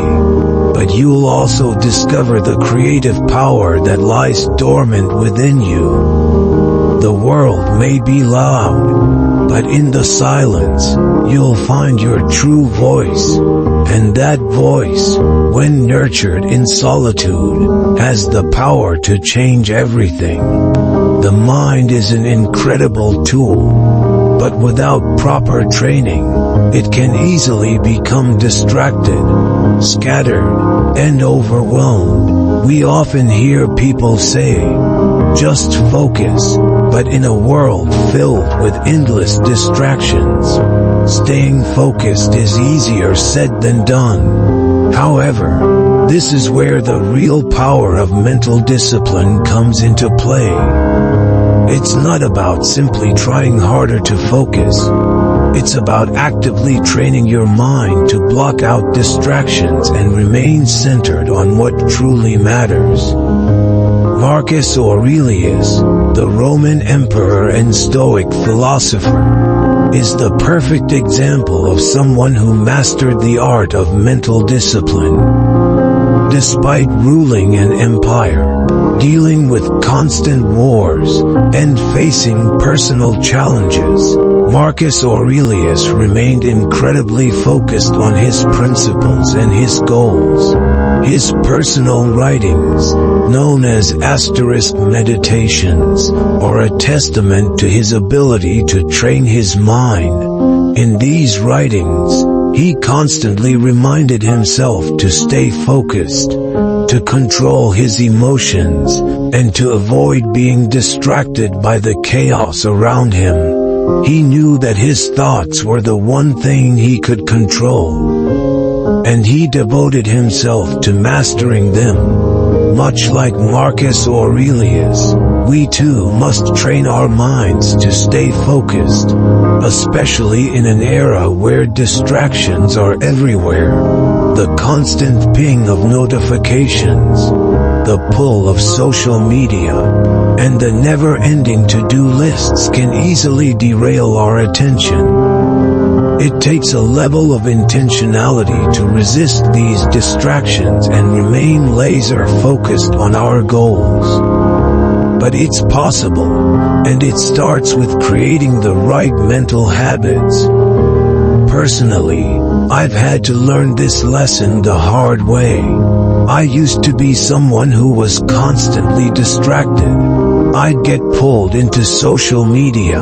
but you'll also discover the creative power that lies dormant within you. The world may be loud, but in the silence, you'll find your true voice. And that voice, when nurtured in solitude, has the power to change everything. The mind is an incredible tool, but without proper training, it can easily become distracted, scattered, and overwhelmed. We often hear people say, "Just focus," but in a world filled with endless distractions, staying focused is easier said than done. However, this is where the real power of mental discipline comes into play. It's not about simply trying harder to focus. It's about actively training your mind to block out distractions and remain centered on what truly matters. Marcus Aurelius, the Roman emperor and Stoic philosopher, is the perfect example of someone who mastered the art of mental discipline. Despite ruling an empire, dealing with constant wars, and facing personal challenges, Marcus Aurelius remained incredibly focused on his principles and his goals. His personal writings, known as Asterisk Meditations, are a testament to his ability to train his mind. In these writings, he constantly reminded himself to stay focused, to control his emotions, and to avoid being distracted by the chaos around him. He knew that his thoughts were the one thing he could control, and he devoted himself to mastering them. Much like Marcus Aurelius, we too must train our minds to stay focused, especially in an era where distractions are everywhere. The constant ping of notifications, the pull of social media, and the never-ending to-do lists can easily derail our attention. It takes a level of intentionality to resist these distractions and remain laser-focused on our goals. But it's possible, and it starts with creating the right mental habits. Personally, I've had to learn this lesson the hard way. I used to be someone who was constantly distracted. I'd get pulled into social media,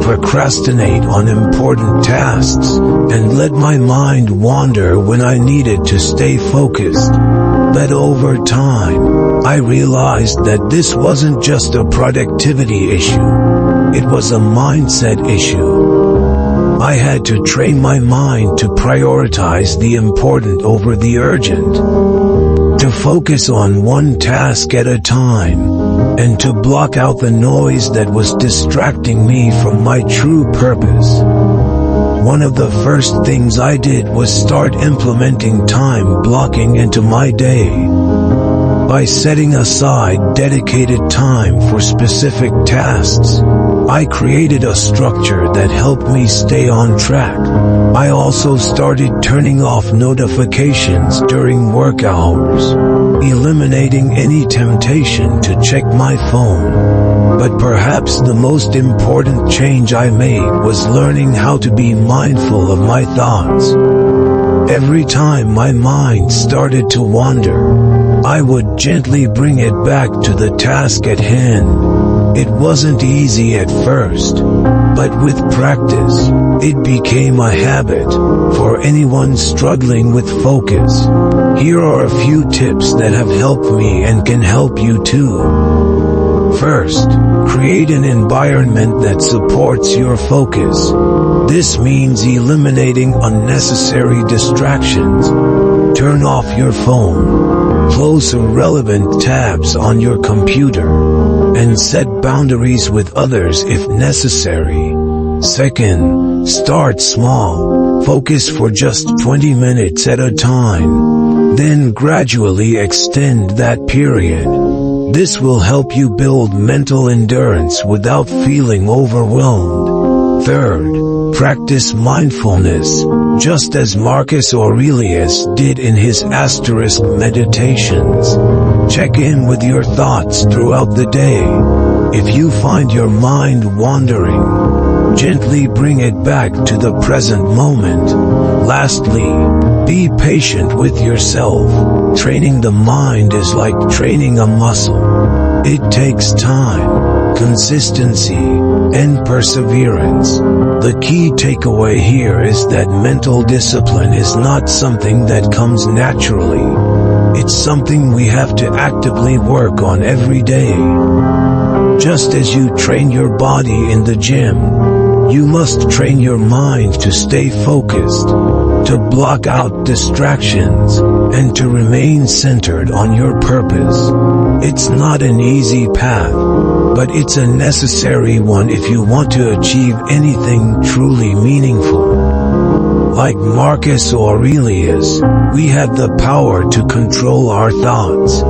procrastinate on important tasks, and let my mind wander when I needed to stay focused. But over time, I realized that this wasn't just a productivity issue. It was a mindset issue. I had to train my mind to prioritize the important over the urgent, to focus on one task at a time, and to block out the noise that was distracting me from my true purpose. One of the first things I did was start implementing time blocking into my day. By setting aside dedicated time for specific tasks, I created a structure that helped me stay on track. I also started turning off notifications during work hours, eliminating any temptation to check my phone. But perhaps the most important change I made was learning how to be mindful of my thoughts. Every time my mind started to wander, I would gently bring it back to the task at hand. It wasn't easy at first, but with practice, it became a habit. For anyone struggling with focus, here are a few tips that have helped me and can help you too. First, create an environment that supports your focus. This means eliminating unnecessary distractions. Turn off your phone, close irrelevant tabs on your computer, and set boundaries with others if necessary. Second, start small. Focus for just 20 minutes at a time. Then gradually extend that period. This will help you build mental endurance without feeling overwhelmed. Third, practice mindfulness, just as Marcus Aurelius did in his asterisk meditations. Check in with your thoughts throughout the day. If you find your mind wandering, gently bring it back to the present moment. Lastly, be patient with yourself. Training the mind is like training a muscle. It takes time, consistency, and perseverance. The key takeaway here is that mental discipline is not something that comes naturally. It's something we have to actively work on every day. Just as you train your body in the gym, you must train your mind to stay focused, to block out distractions, and to remain centered on your purpose. It's not an easy path, but it's a necessary one if you want to achieve anything truly meaningful. Like Marcus Aurelius, we have the power to control our thoughts.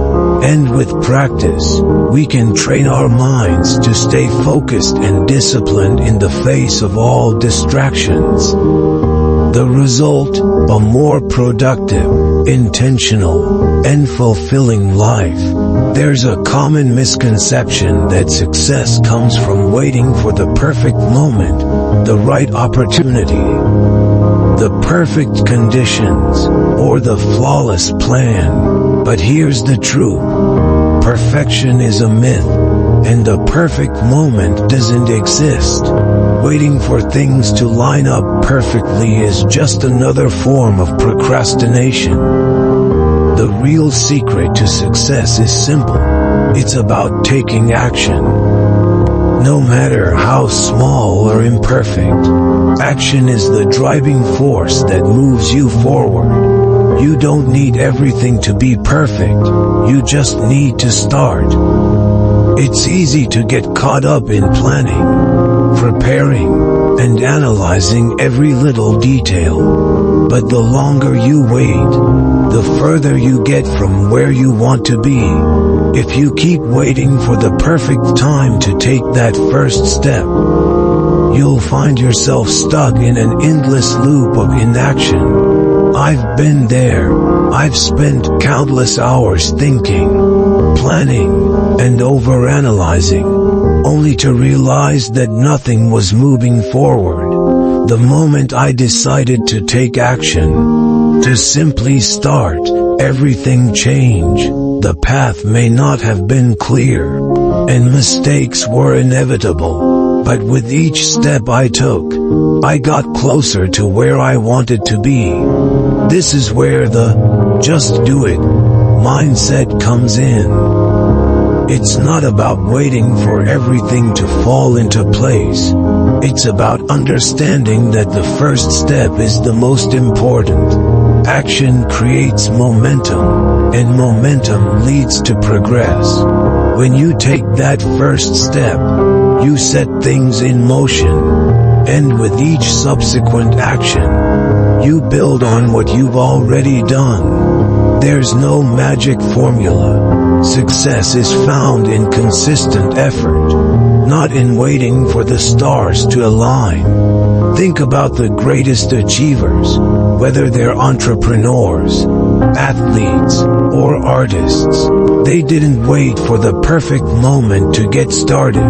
And with practice, we can train our minds to stay focused and disciplined in the face of all distractions. The result, a more productive, intentional, and fulfilling life. There's a common misconception that success comes from waiting for the perfect moment, the right opportunity, the perfect conditions, or the flawless plan. But here's the truth. Perfection is a myth, and the perfect moment doesn't exist. Waiting for things to line up perfectly is just another form of procrastination. The real secret to success is simple. It's about taking action. No matter how small or imperfect, action is the driving force that moves you forward. You don't need everything to be perfect, you just need to start. It's easy to get caught up in planning, preparing, and analyzing every little detail. But the longer you wait, the further you get from where you want to be. If you keep waiting for the perfect time to take that first step, you'll find yourself stuck in an endless loop of inaction. I've been there. I've spent countless hours thinking, planning, and overanalyzing, only to realize that nothing was moving forward. The moment I decided to take action, to simply start, everything changed. The path may not have been clear, and mistakes were inevitable, but with each step I took, I got closer to where I wanted to be. This is where the "just do it" mindset comes in. It's not about waiting for everything to fall into place. It's about understanding that the first step is the most important. Action creates momentum, and momentum leads to progress. When you take that first step, you set things in motion, and with each subsequent action, you build on what you've already done. There's no magic formula. Success is found in consistent effort, not in waiting for the stars to align. Think about the greatest achievers, whether they're entrepreneurs, athletes, or artists. They didn't wait for the perfect moment to get started.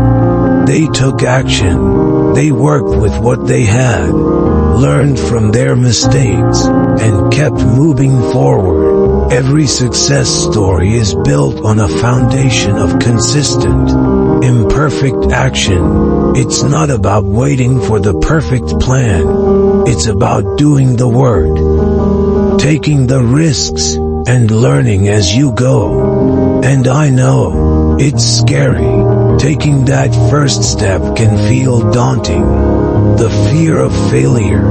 They took action. They worked with what they had, learned from their mistakes, and kept moving forward. Every success story is built on a foundation of consistent, imperfect action. It's not about waiting for the perfect plan. It's about doing the work, taking the risks, and learning as you go. And I know, it's scary. Taking that first step can feel daunting. The fear of failure,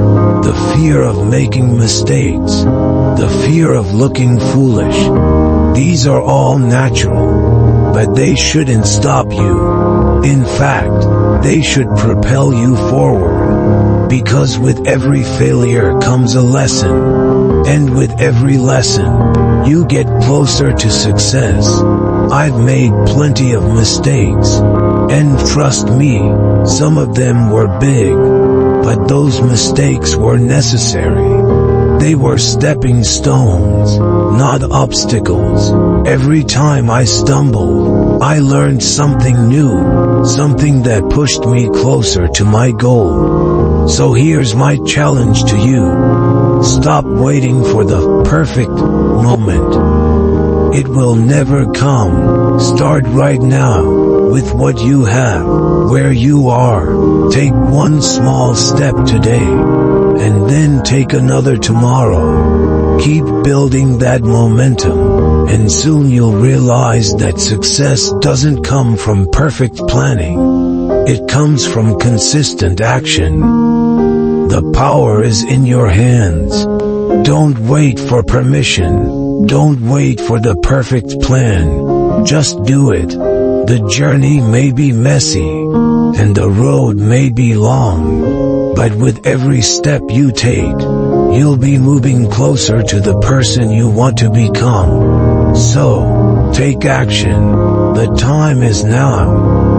the fear of making mistakes, the fear of looking foolish. These are all natural, but they shouldn't stop you. In fact, they should propel you forward. Because with every failure comes a lesson, and with every lesson, you get closer to success. I've made plenty of mistakes, and trust me, some of them were big, but those mistakes were necessary. They were stepping stones, not obstacles. Every time I stumbled, I learned something new, something that pushed me closer to my goal. So here's my challenge to you. Stop waiting for the perfect moment. It will never come. Start right now, with what you have, where you are. Take one small step today, and then take another tomorrow. Keep building that momentum, and soon you'll realize that success doesn't come from perfect planning. It comes from consistent action. The power is in your hands. Don't wait for permission. Don't wait for the perfect plan. Just do it. The journey may be messy, and the road may be long, but with every step you take, you'll be moving closer to the person you want to become. So, take action. The time is now.